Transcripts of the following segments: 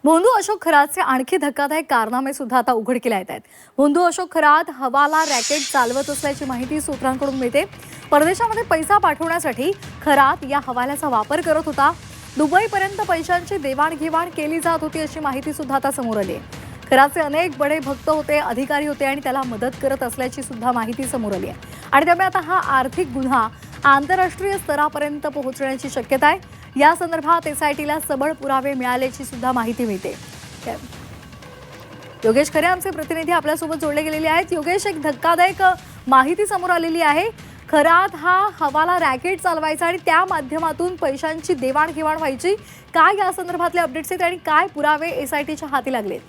भोंदू अशोक खरातचे आणखी धक्कादायक कारनामे सुद्धा आता उघडकीला येत आहेत। भोंदू अशोक खरात हवाला रॅकेट चालवत असल्याची माहिती सूत्रांकडून मिळते। परदेशामध्ये पैसा पाठवण्यासाठी खरात या हवाल्याचा वापर करत होता। दुबईपर्यंत पैशांची देवाणघेवाण केली जात होती अशी माहिती सुद्धा आता समोर आली आहे। खरातचे अनेक बडे भक्त होते, अधिकारी होते आणि त्याला मदत करत असल्याची सुद्धा माहिती समोर आली आहे। आणि त्यामुळे आता हा आर्थिक गुन्हा आंतरराष्ट्रीय स्तरापर्यंत पोहोचण्याची शक्यता आहे। या संदर्भात एसआयटीला सबळ पुरावे मिळाल्याची सुद्धा माहिती मिळते। योगेश खरे आमचे प्रतिनिधी आपल्यासोबत जोडले गेलेले आहेत। योगेश, एक धक्कादायक माहिती समोर आलेली आहे। खरात हा हवाला रॅकेट चालवायचा आणि त्या माध्यमातून पैशांची देवाणघेवाण व्हायची। काय या संदर्भातले अपडेट्स आहेत आणि काय पुरावे एसआयटीच्या हाती लागलेत?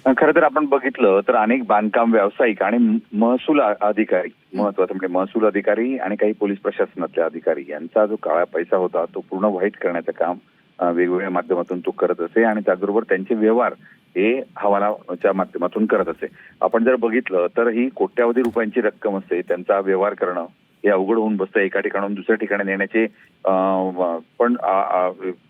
खरं तर आपण बघितलं तर अनेक बांधकाम व्यावसायिक आणि महसूल अधिकारी, महत्वाचं म्हणजे महसूल अधिकारी आणि काही पोलीस प्रशासनातले अधिकारी यांचा जो काळा पैसा होता तो पूर्ण व्हाईट करण्याचं काम वेगवेगळ्या माध्यमातून तो करत असे आणि त्याचबरोबर त्यांचे व्यवहार हे हवालाच्या माध्यमातून करत असे। आपण जर बघितलं तर ही कोट्यावधी रुपयांची रक्कम असते, त्यांचा व्यवहार करणं हे अवघड होऊन बसतं। एका ठिकाणाहून दुसऱ्या ठिकाणी नेण्याचे पण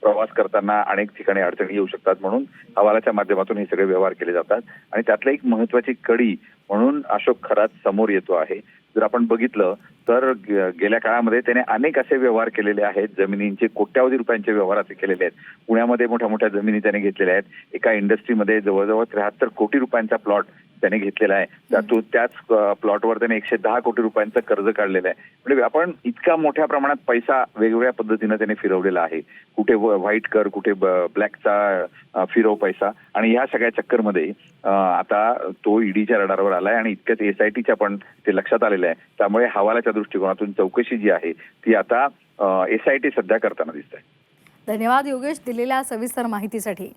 प्रवास करताना अनेक ठिकाणी अडचणी येऊ शकतात, म्हणून हवालाच्या माध्यमातून हे सगळे व्यवहार केले जातात। आणि त्यातलं एक महत्वाची कडी म्हणून अशोक खरात समोर येतो आहे। जर आपण बघितलं तर गेल्या काळामध्ये त्याने अनेक असे व्यवहार केलेले आहेत, जमिनींचे कोट्यावधी रुपयांचे व्यवहार असे केलेले आहेत। पुण्यामध्ये मोठ्या मोठ्या जमिनी त्याने घेतलेल्या आहेत। एका इंडस्ट्रीमध्ये जवळजवळ 73 कोटी रुपयांचा प्लॉट त्याने घेतलेला आहे। त्यातून त्याच प्लॉटवर त्याने 110 कोटी रुपयांचं कर्ज काढलेलं आहे। म्हणजे आपण इतका मोठ्या प्रमाणात पैसा वेगवेगळ्या पद्धतीने त्याने फिरवलेला आहे। कुठे व्हाईट कर, कुठे ब्लॅकचा फिरव पैसा, आणि या सगळ्या चक्करमध्ये आता तो ईडीच्या रडारवर आलाय आणि इतक्यात एसआयटीच्या पण ते लक्षात आलेलं आहे। त्यामुळे हवालाच्या दृष्टिकोनातून चौकशी जी आहे ती आता एसआयटी सध्या करताना दिसत आहे। धन्यवाद योगेश, दिलेल्या सविस्तर माहितीसाठी।